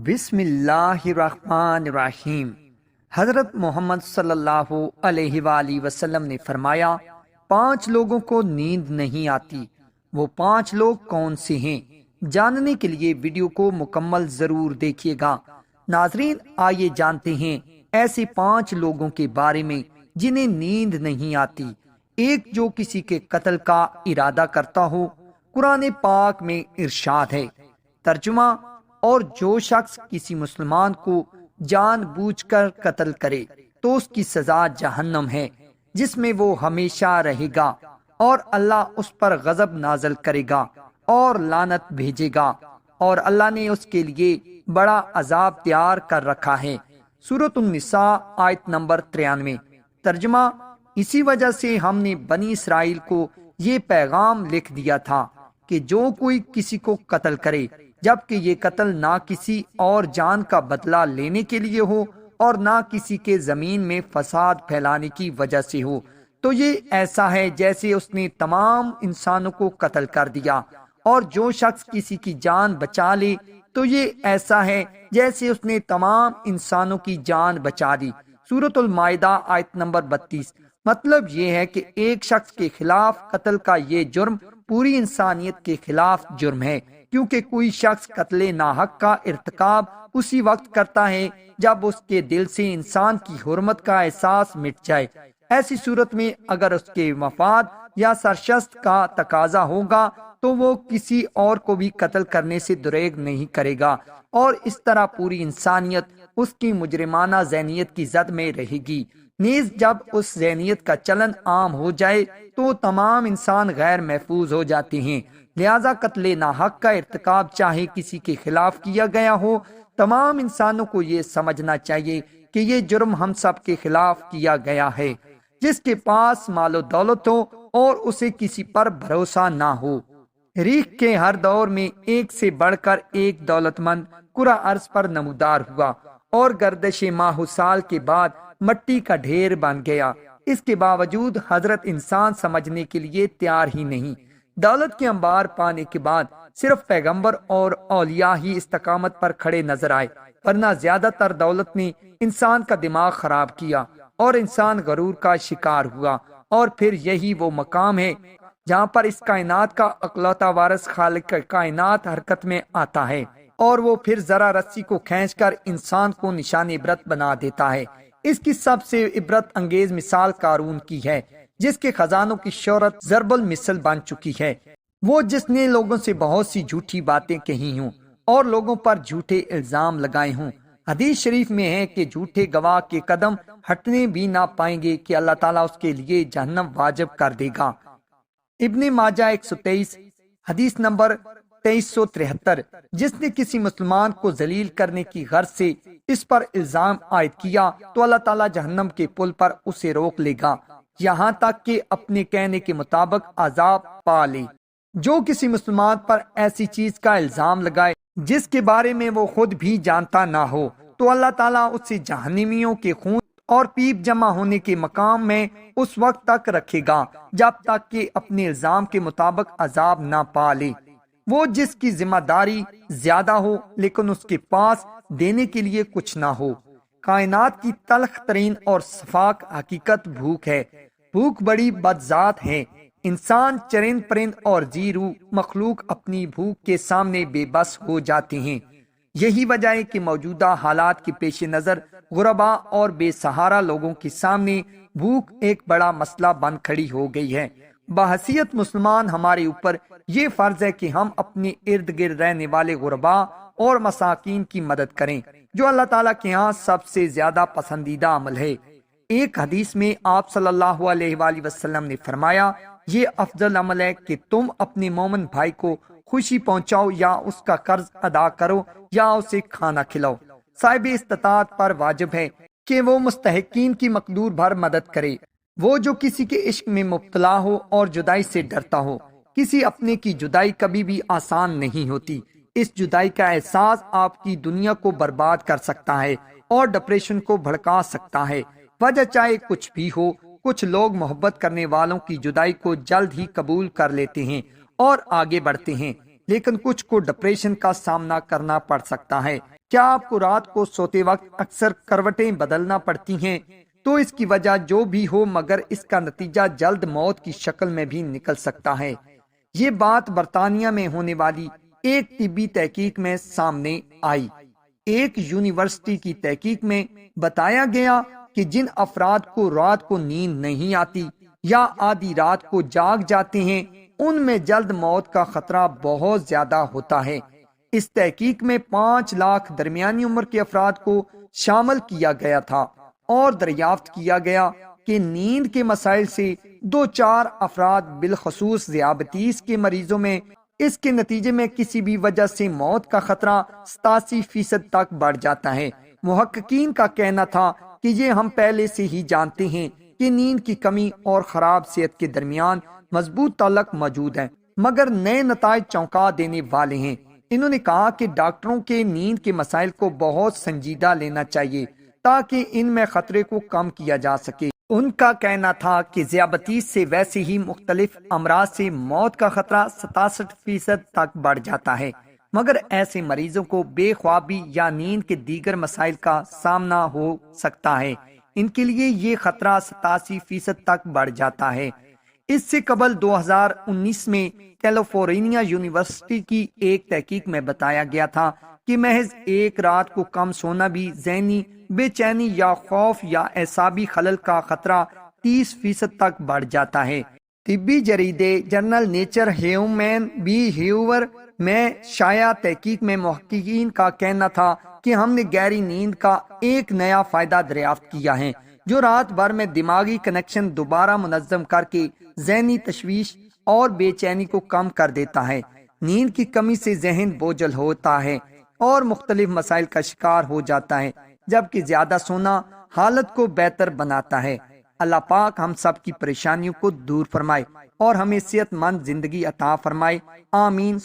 بسم اللہ الرحمن الرحیم۔ حضرت محمد صلی اللہ علیہ وآلہ وسلم نے فرمایا، 5 لوگوں کو نیند نہیں آتی۔ وہ 5 لوگ کون سے ہیں؟ جاننے کے لیے ویڈیو کو مکمل ضرور دیکھیے گا۔ ناظرین، آئیے جانتے ہیں ایسے 5 لوگوں کے بارے میں جنہیں نیند نہیں آتی۔ ایک، جو کسی کے قتل کا ارادہ کرتا ہو۔ قرآن پاک میں ارشاد ہے، ترجمہ، اور جو شخص کسی مسلمان کو جان بوجھ کر قتل کرے تو اس کی سزا جہنم ہے، جس میں وہ ہمیشہ رہے گا، اور اللہ اس پر غضب نازل کرے گا اور لعنت بھیجے گا، اور اللہ نے اس کے لیے بڑا عذاب تیار کر رکھا ہے۔ سورۃ النساء آیت نمبر 93۔ ترجمہ، اسی وجہ سے ہم نے بنی اسرائیل کو یہ پیغام لکھ دیا تھا کہ جو کوئی کسی کو قتل کرے، جبکہ یہ قتل نہ کسی اور جان کا بدلہ لینے کے لیے ہو اور نہ کسی کے زمین میں فساد پھیلانے کی وجہ سے ہو، تو یہ ایسا ہے جیسے اس نے تمام انسانوں کو قتل کر دیا، اور جو شخص کسی کی جان بچا لے تو یہ ایسا ہے جیسے اس نے تمام انسانوں کی جان بچا لی۔ سورۃ المائدہ آیت نمبر 32۔ مطلب یہ ہے کہ ایک شخص کے خلاف قتل کا یہ جرم پوری انسانیت کے خلاف جرم ہے، کیونکہ کوئی شخص قتل ناحق کا ارتکاب اسی وقت کرتا ہے جب اس کے دل سے انسان کی حرمت کا احساس مٹ جائے۔ ایسی صورت میں اگر اس کے مفاد یا سرشست کا تقاضا ہوگا تو وہ کسی اور کو بھی قتل کرنے سے دریغ نہیں کرے گا، اور اس طرح پوری انسانیت اس کی مجرمانہ ذہنیت کی زد میں رہے گی۔ نیز جب اس ذہنیت کا چلن عام ہو جائے تو تمام انسان غیر محفوظ ہو جاتے ہیں۔ لہذا قتل ناحق کا ارتکاب چاہے کسی کے خلاف کیا گیا ہو، تمام انسانوں کو یہ سمجھنا چاہیے کہ یہ جرم ہم سب کے خلاف کیا گیا ہے۔ جس کے پاس مال و دولت ہو اور اسے کسی پر بھروسہ نہ ہو۔ تاریخ کے ہر دور میں ایک سے بڑھ کر ایک دولت مند کرہ ارض پر نمودار ہوا اور گردش ماہ و سال کے بعد مٹی کا ڈھیر بن گیا۔ اس کے باوجود حضرت انسان سمجھنے کے لیے تیار ہی نہیں۔ دولت کے انبار پانے کے بعد صرف پیغمبر اور اولیاء ہی استقامت پر کھڑے نظر آئے، ورنہ زیادہ تر دولت نے انسان کا دماغ خراب کیا اور انسان غرور کا شکار ہوا۔ اور پھر یہی وہ مقام ہے جہاں پر اس کائنات کا اکلوتا وارث خالق کائنات حرکت میں آتا ہے، اور وہ پھر ذرا رسی کو کھینچ کر انسان کو نشان عبرت بنا دیتا ہے۔ اس کی سب سے عبرت انگیز مثال قارون کی ہے، جس کے خزانوں کی شہرت ضرب المثل بن چکی ہے۔ وہ جس نے لوگوں سے بہت سی جھوٹی باتیں کہی ہوں اور لوگوں پر جھوٹے الزام لگائے ہوں۔ حدیث شریف میں ہے کہ جھوٹے گواہ کے قدم ہٹنے بھی نہ پائیں گے کہ اللہ تعالیٰ اس کے لیے جہنم واجب کر دے گا۔ ابن ماجہ 123، حدیث نمبر 2373۔ جس نے کسی مسلمان کو ذلیل کرنے کی غرض سے اس پر الزام عائد کیا تو اللہ تعالیٰ جہنم کے پل پر اسے روک لے گا، یہاں تک کہ اپنے کہنے کے مطابق عذاب پا لے۔ جو کسی مسلمان پر ایسی چیز کا الزام لگائے جس کے بارے میں وہ خود بھی جانتا نہ ہو تو اللہ تعالیٰ اسے جہنمیوں کے خون اور پیپ جمع ہونے کے مقام میں اس وقت تک رکھے گا جب تک کہ اپنے الزام کے مطابق عذاب نہ پا لے۔ وہ جس کی ذمہ داری زیادہ ہو لیکن اس کے پاس دینے کے لیے کچھ نہ ہو۔ کائنات کی تلخ ترین اور صفاک حقیقت بھوک ہے۔ بھوک بڑی بدذات ہے۔ انسان، چرند پرند اور زیرو مخلوق اپنی بھوک کے سامنے بے بس ہو جاتے ہیں۔ یہی وجہ ہے کہ موجودہ حالات کے پیش نظر غرباء اور بے سہارا لوگوں کے سامنے بھوک ایک بڑا مسئلہ بن کھڑی ہو گئی ہے۔ بحیثیت مسلمان ہمارے اوپر یہ فرض ہے کہ ہم اپنے ارد گرد رہنے والے غرباء اور مساکین کی مدد کریں، جو اللہ تعالیٰ کے ہاں سب سے زیادہ پسندیدہ عمل ہے۔ ایک حدیث میں آپ صلی اللہ علیہ وآلہ وسلم نے فرمایا، یہ افضل عمل ہے کہ تم اپنے مومن بھائی کو خوشی پہنچاؤ یا اس کا قرض ادا کرو یا اسے کھانا کھلاؤ۔ صاحب استطاعت پر واجب ہے کہ وہ مستحقین کی مقدور بھر مدد کرے۔ وہ جو کسی کے عشق میں مبتلا ہو اور جدائی سے ڈرتا ہو۔ کسی اپنے کی جدائی کبھی بھی آسان نہیں ہوتی۔ اس جدائی کا احساس آپ کی دنیا کو برباد کر سکتا ہے اور ڈپریشن کو بھڑکا سکتا ہے۔ وجہ چاہے کچھ بھی ہو، کچھ لوگ محبت کرنے والوں کی جدائی کو جلد ہی قبول کر لیتے ہیں اور آگے بڑھتے ہیں، لیکن کچھ کو ڈپریشن کا سامنا کرنا پڑ سکتا ہے۔ کیا آپ کو رات کو سوتے وقت اکثر کروٹیں بدلنا پڑتی ہیں؟ تو اس کی وجہ جو بھی ہو مگر اس کا نتیجہ جلد موت کی شکل میں بھی نکل سکتا ہے۔ یہ بات برطانیہ میں ہونے والی ایک طبی تحقیق میں سامنے آئی۔ ایک یونیورسٹی کی تحقیق میں بتایا گیا کہ جن افراد کو رات کو نیند نہیں آتی یا آدھی رات کو جاگ جاتے ہیں ان میں جلد موت کا خطرہ بہت زیادہ ہوتا ہے۔ اس تحقیق میں 5 لاکھ درمیانی عمر کے افراد کو شامل کیا گیا تھا اور دریافت کیا گیا کہ نیند کے مسائل سے 2-4 افراد بالخصوص ذیابیطس کے مریضوں میں اس کے نتیجے میں کسی بھی وجہ سے موت کا خطرہ 87% تک بڑھ جاتا ہے۔ محققین کا کہنا تھا کہ یہ ہم پہلے سے ہی جانتے ہیں کہ نیند کی کمی اور خراب صحت کے درمیان مضبوط تعلق موجود ہے، مگر نئے نتائج چونکا دینے والے ہیں۔ انہوں نے کہا کہ ڈاکٹروں کے نیند کے مسائل کو بہت سنجیدہ لینا چاہیے تاکہ ان میں خطرے کو کم کیا جا سکے۔ ان کا کہنا تھا کہ ذیابیطس سے ویسے ہی مختلف امراض سے موت کا خطرہ 67% تک بڑھ جاتا ہے، مگر ایسے مریضوں کو بے خوابی یا نیند کے دیگر مسائل کا سامنا ہو سکتا ہے، ان کے لیے یہ خطرہ 87% تک بڑھ جاتا ہے۔ اس سے قبل 2019 میں کیلیفورنیا یونیورسٹی کی ایک تحقیق میں بتایا گیا تھا کہ محض ایک رات کو کم سونا بھی ذہنی بے چینی یا خوف یا اعصابی خلل کا خطرہ 30% تک بڑھ جاتا ہے۔ طبی جریدے جرنل نیچر ہیومن بیہیویئر میں شائع تحقیق میں محققین کا کہنا تھا کہ ہم نے گہری نیند کا ایک نیا فائدہ دریافت کیا ہے جو رات بھر میں دماغی کنیکشن دوبارہ منظم کر کے ذہنی تشویش اور بے چینی کو کم کر دیتا ہے۔ نیند کی کمی سے ذہن بوجھل ہوتا ہے اور مختلف مسائل کا شکار ہو جاتا ہے، جبکہ زیادہ سونا حالت کو بہتر بناتا ہے۔ اللہ پاک ہم سب کی پریشانیوں کو دور فرمائے اور ہمیں صحت مند زندگی عطا فرمائے، آمین۔